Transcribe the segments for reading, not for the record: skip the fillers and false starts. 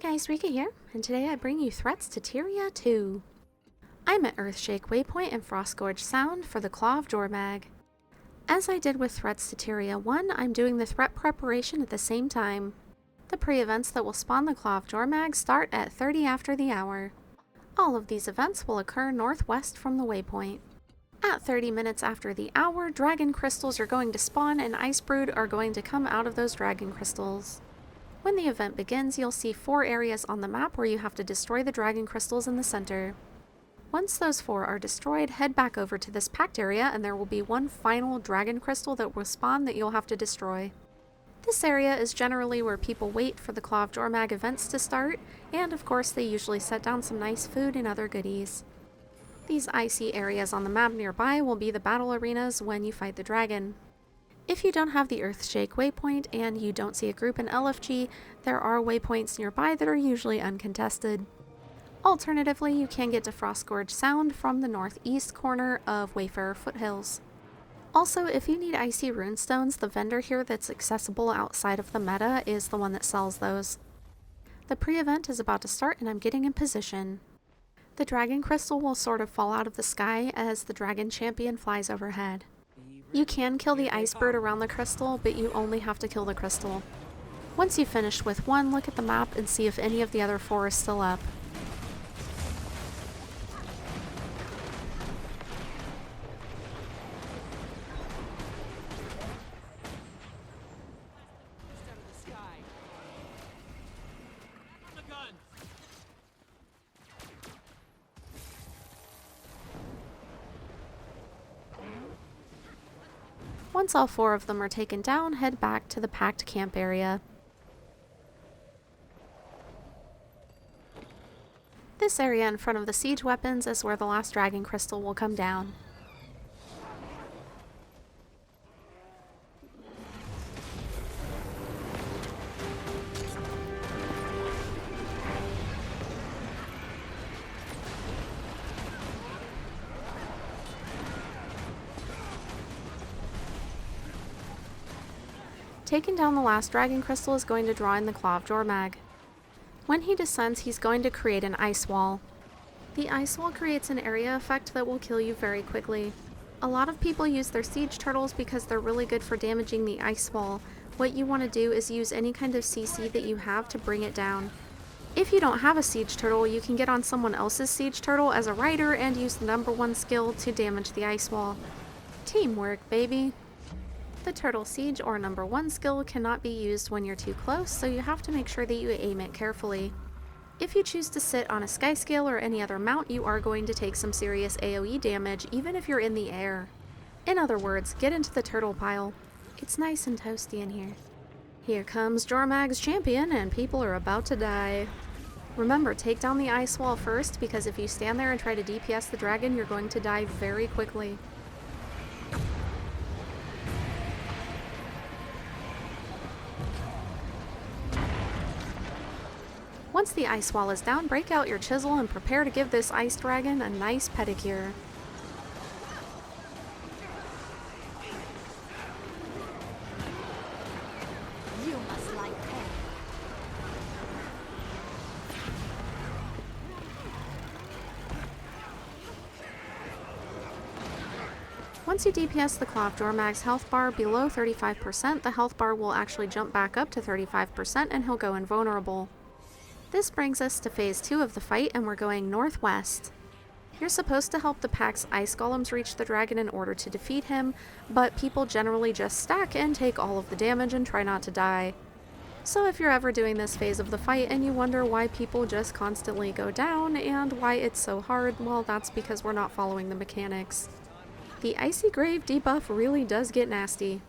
guys, Rika here, and today I bring you threats to Tyria 2. I'm at Earthshake Waypoint in Frostgorge Sound for the Claw of Jormag. As I did with threats to Tyria 1, I'm doing the threat preparation at the same time. The pre-events that will spawn the Claw of Jormag start at 30 after the hour. All of these events will occur northwest from the waypoint. At 30 minutes after the hour, dragon crystals are going to spawn and ice brood are going to come out of those dragon crystals. When the event begins, you'll see 4 areas on the map where you have to destroy the dragon crystals in the center. Once those 4 are destroyed, head back over to this packed area and there will be one final dragon crystal that will spawn that you'll have to destroy. This area is generally where people wait for the Claw of Jormag events to start, and of course they usually set down some nice food and other goodies. These icy areas on the map nearby will be the battle arenas when you fight the dragon. If you don't have the Earthshake waypoint and you don't see a group in LFG, there are waypoints nearby that are usually uncontested. Alternatively, you can get to Frostgorge Sound from the northeast corner of Wayfarer Foothills. Also, if you need icy runestones, the vendor here that's accessible outside of the meta is the one that sells those. The pre-event is about to start and I'm getting in position. The dragon crystal will sort of fall out of the sky as the dragon champion flies overhead. You can kill the ice bird around the crystal, but you only have to kill the crystal. Once you've finished with one, look at the map and see if any of the other 4 is still up. Once all 4 of them are taken down, head back to the packed camp area. This area in front of the siege weapons is where the last dragon crystal will come down. Taking down the last dragon crystal is going to draw in the Claw of Jormag. When he descends, he's going to create an ice wall. The ice wall creates an area effect that will kill you very quickly. A lot of people use their siege turtles because they're really good for damaging the ice wall. What you want to do is use any kind of CC that you have to bring it down. If you don't have a siege turtle, you can get on someone else's siege turtle as a rider and use the #1 skill to damage the ice wall. Teamwork, baby! The turtle siege or #1 skill cannot be used when you're too close, so you have to make sure that you aim it carefully. If you choose to sit on a sky scale or any other mount, you are going to take some serious AoE damage even if you're in the air. In other words, get into the turtle pile. It's nice and toasty in here. Here comes Jormag's champion and people are about to die. Remember, take down the ice wall first because if you stand there and try to DPS the dragon, you're going to die very quickly. Once the ice wall is down, break out your chisel and prepare to give this ice dragon a nice pedicure. You must like pain. Once you DPS the Claw of Jormag's health bar below 35%, the health bar will actually jump back up to 35% and he'll go invulnerable. This brings us to phase 2 of the fight and we're going northwest. You're supposed to help the pack's ice golems reach the dragon in order to defeat him, but people generally just stack and take all of the damage and try not to die. So if you're ever doing this phase of the fight and you wonder why people just constantly go down and why it's so hard, well, that's because we're not following the mechanics. The Icy Grave debuff really does get nasty.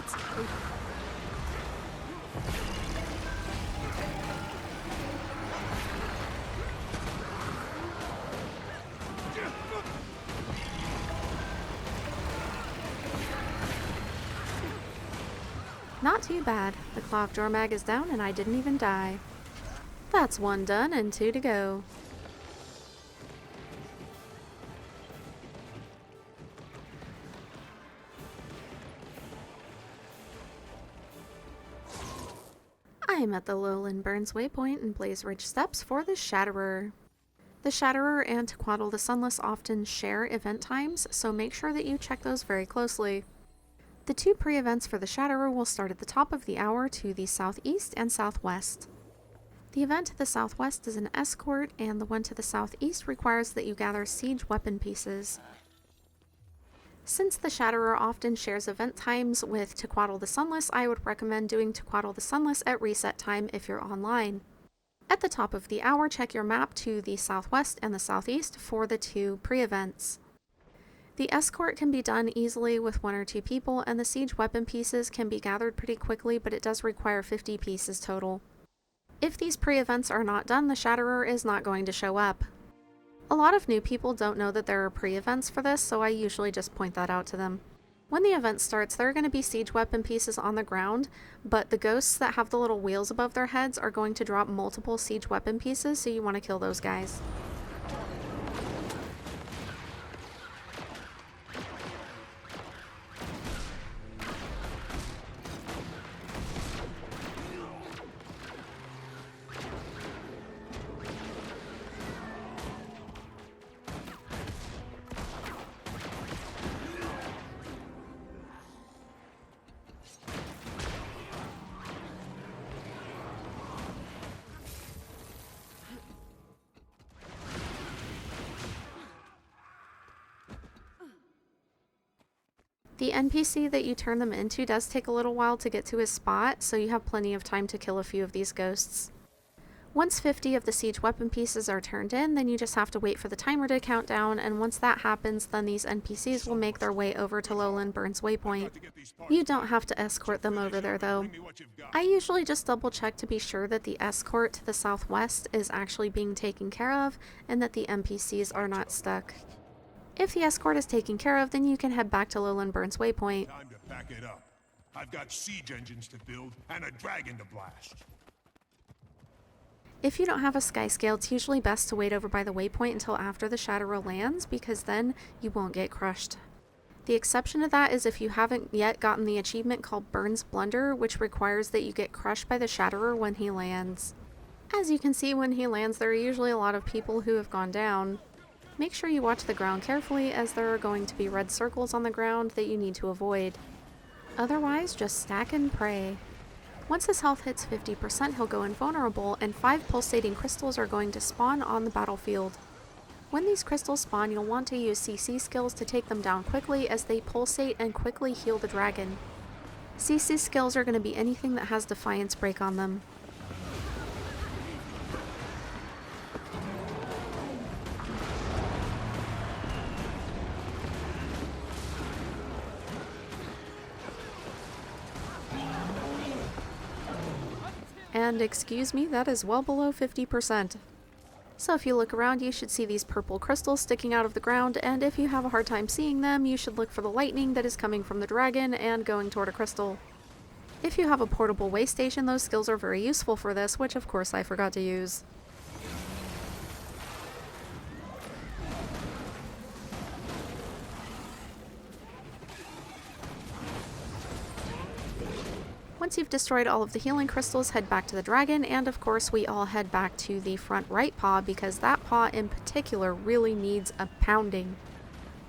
It's over. Not too bad. The Claw of Jormag is down and I didn't even die. That's one done and two to go. I am at the Lowland Burns waypoint in Blazeridge Steps for the Shatterer. The Shatterer and Tequatl the Sunless often share event times, so make sure that you check those very closely. The two pre-events for the Shatterer will start at the top of the hour to the southeast and southwest. The event to the southwest is an escort, and the one to the southeast requires that you gather siege weapon pieces. Since the Shatterer often shares event times with Tequatl the Sunless, I would recommend doing Tequatl the Sunless at reset time if you're online. At the top of the hour, check your map to the southwest and the southeast for the two pre-events. The escort can be done easily with 1 or 2 people, and the siege weapon pieces can be gathered pretty quickly, but it does require 50 pieces total. If these pre-events are not done, the Shatterer is not going to show up. A lot of new people don't know that there are pre-events for this, so I usually just point that out to them. When the event starts, there are going to be siege weapon pieces on the ground, but the ghosts that have the little wheels above their heads are going to drop multiple siege weapon pieces, so you want to kill those guys. The NPC that you turn them into does take a little while to get to his spot, so you have plenty of time to kill a few of these ghosts. Once 50 of the siege weapon pieces are turned in, then you just have to wait for the timer to count down, and once that happens, then these NPCs will make their way over to Lowland Burns Waypoint. You don't have to escort them over there though. I usually just double check to be sure that the escort to the southwest is actually being taken care of, and that the NPCs are not stuck. If the escort is taken care of, then you can head back to Lowland Burns Waypoint. Time to pack it up. I've got siege engines to build and a dragon to blast. If you don't have a sky scale, it's usually best to wait over by the waypoint until after the Shatterer lands, because then you won't get crushed. The exception to that is if you haven't yet gotten the achievement called Burns Blunder, which requires that you get crushed by the Shatterer when he lands. As you can see, when he lands, there are usually a lot of people who have gone down. Make sure you watch the ground carefully, as there are going to be red circles on the ground that you need to avoid. Otherwise, just stack and pray. Once his health hits 50%, he'll go invulnerable, and 5 pulsating crystals are going to spawn on the battlefield. When these crystals spawn, you'll want to use CC skills to take them down quickly, as they pulsate and quickly heal the dragon. CC skills are going to be anything that has Defiance Break on them. And excuse me, that is well below 50%. So if you look around, you should see these purple crystals sticking out of the ground, and if you have a hard time seeing them, you should look for the lightning that is coming from the dragon and going toward a crystal. If you have a portable way station, those skills are very useful for this, which of course I forgot to use. Once you've destroyed all of the healing crystals, head back to the dragon, and of course we all head back to the front right paw, because that paw in particular really needs a pounding.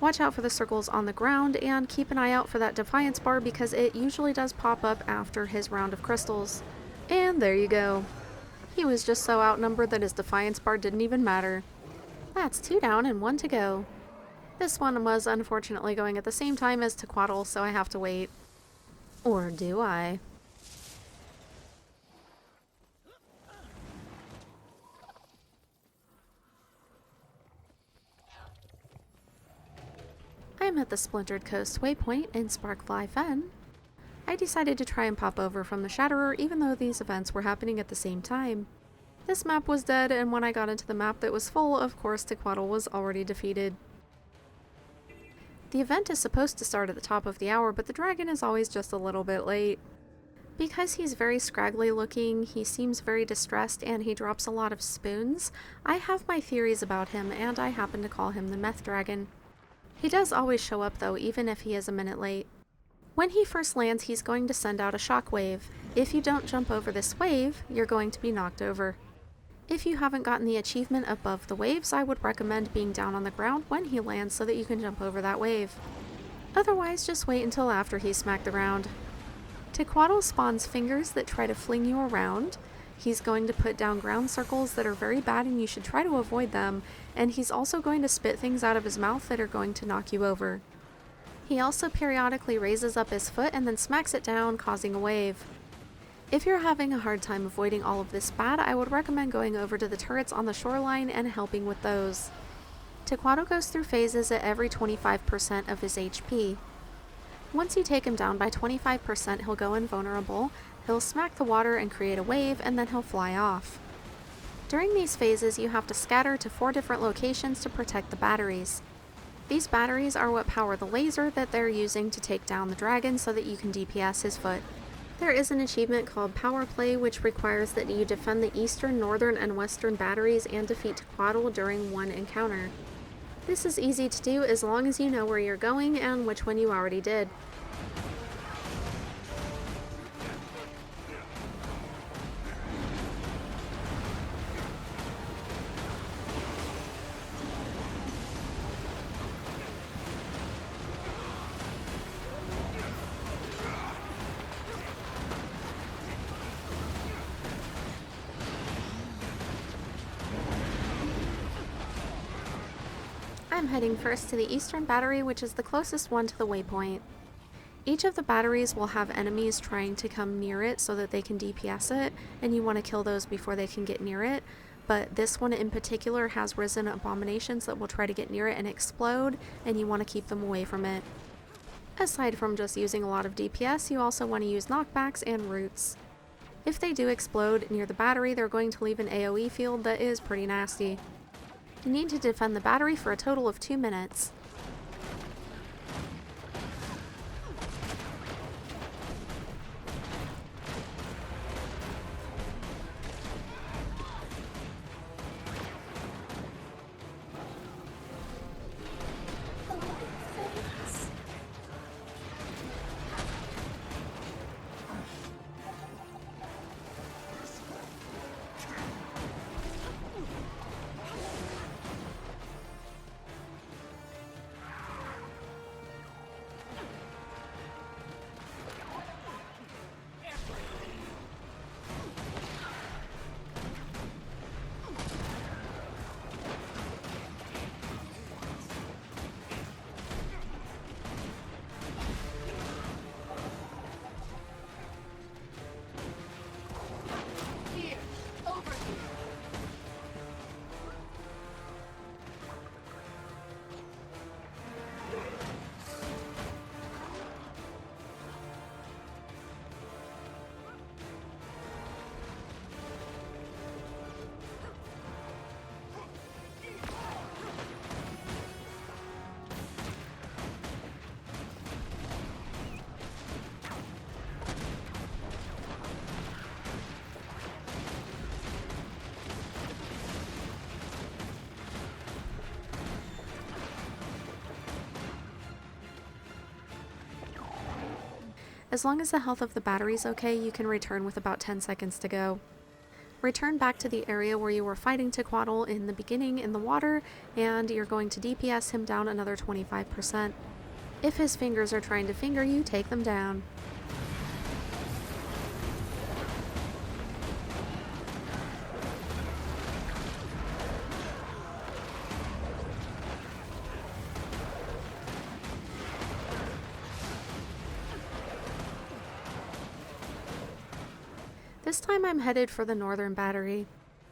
Watch out for the circles on the ground, and keep an eye out for that Defiance bar, because it usually does pop up after his round of crystals. And there you go. He was just so outnumbered that his Defiance bar didn't even matter. That's 2 down and 1 to go. This one was unfortunately going at the same time as Tequatl, so I have to wait. Or do I? I'm at the Splintered Coast waypoint in Sparkfly Fen. I decided to try and pop over from the Shatterer even though these events were happening at the same time. This map was dead, and when I got into the map that was full, of course Tequatl was already defeated. The event is supposed to start at the top of the hour, but the dragon is always just a little bit late. Because he's very scraggly looking, he seems very distressed, and he drops a lot of spoons, I have my theories about him, and I happen to call him the Meth Dragon. He does always show up though, even if he is a minute late. When he first lands, he's going to send out a shockwave. If you don't jump over this wave, you're going to be knocked over. If you haven't gotten the achievement above the waves, I would recommend being down on the ground when he lands so that you can jump over that wave. Otherwise, just wait until after he's smacked the ground. Tequatl spawns fingers that try to fling you around. He's going to put down ground circles that are very bad and you should try to avoid them, and he's also going to spit things out of his mouth that are going to knock you over. He also periodically raises up his foot and then smacks it down, causing a wave. If you're having a hard time avoiding all of this bad, I would recommend going over to the turrets on the shoreline and helping with those. Tequatl goes through phases at every 25% of his HP. Once you take him down by 25%, he'll go invulnerable, he'll smack the water and create a wave, and then he'll fly off. During these phases, you have to scatter to 4 different locations to protect the batteries. These batteries are what power the laser that they're using to take down the dragon so that you can DPS his foot. There is an achievement called Power Play, which requires that you defend the eastern, northern, and western batteries and defeat Tequatl during one encounter. This is easy to do as long as you know where you're going and which one you already did. I'm heading first to the eastern battery, which is the closest one to the waypoint. Each of the batteries will have enemies trying to come near it so that they can DPS it, and you want to kill those before they can get near it, but this one in particular has risen abominations that will try to get near it and explode, and you want to keep them away from it. Aside from just using a lot of DPS, you also want to use knockbacks and roots. If they do explode near the battery, they're going to leave an AoE field that is pretty nasty. You need to defend the battery for a total of 2 minutes. As long as the health of the battery's okay, you can return with about 10 seconds to go. Return back to the area where you were fighting Tequatl in the beginning in the water, and you're going to DPS him down another 25%. If his fingers are trying to finger you, take them down. This time I'm headed for the northern battery.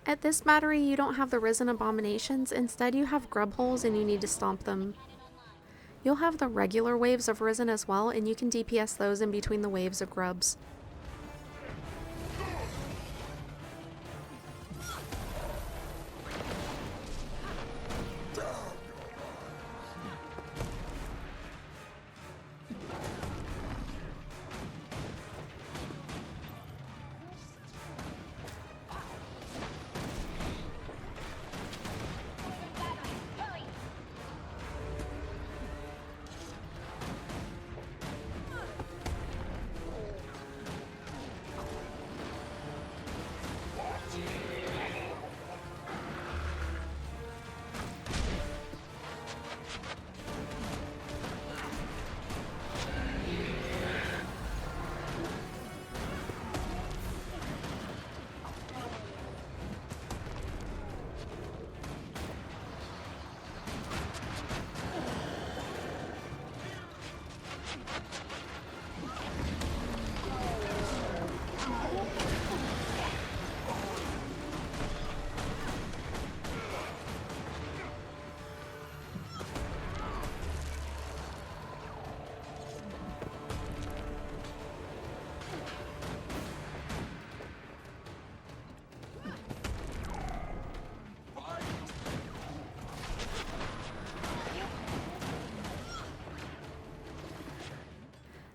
At this battery you don't have the risen abominations, instead you have grub holes and you need to stomp them. You'll have the regular waves of Risen as well, and you can DPS those in between the waves of grubs.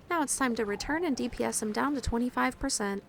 Now it's time to return and DPS him down to 25%.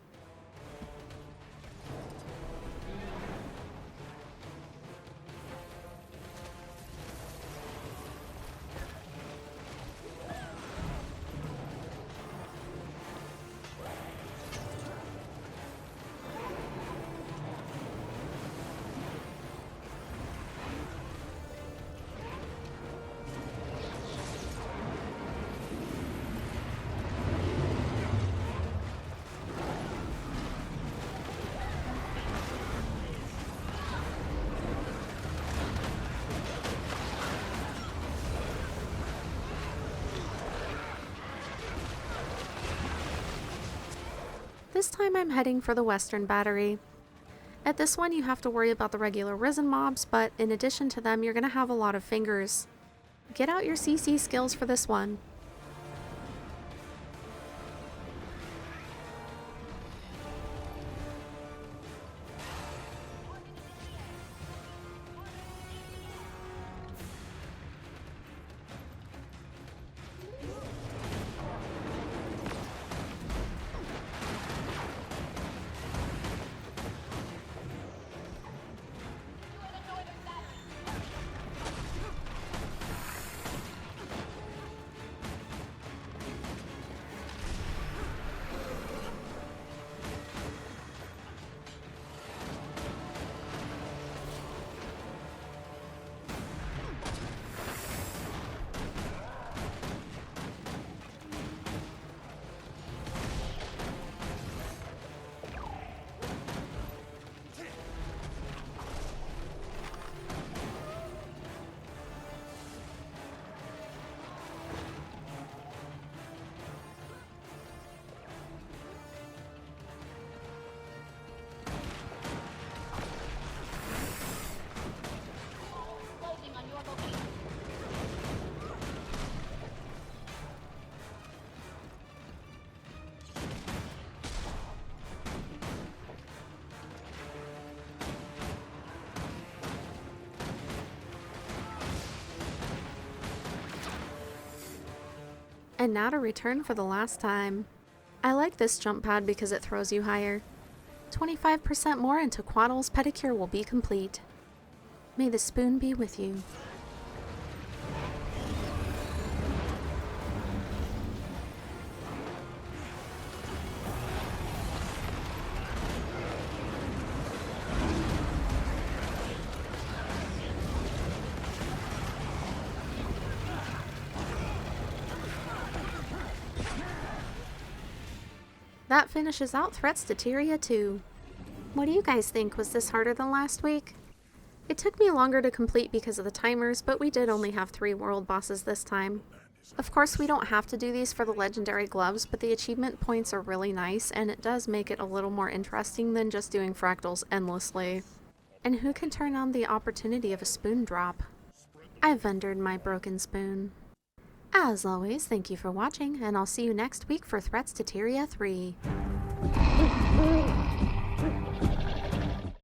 This time I'm heading for the western battery. At this one you have to worry about the regular Risen mobs, but in addition to them you're going to have a lot of fingers. Get out your CC skills for this one. And now to return for the last time. I like this jump pad because it throws you higher. 25% more and Tequatl's pedicure will be complete. May the spoon be with you. That finishes out threats to Tyria 2. What do you guys think? Was this harder than last week? It took me longer to complete because of the timers, but we did only have 3 world bosses this time. Of course, we don't have to do these for the legendary gloves, but the achievement points are really nice, and it does make it a little more interesting than just doing fractals endlessly. And who can turn on the opportunity of a spoon drop? I vendored my broken spoon. As always, thank you for watching, and I'll see you next week for Threats to Tyria 3.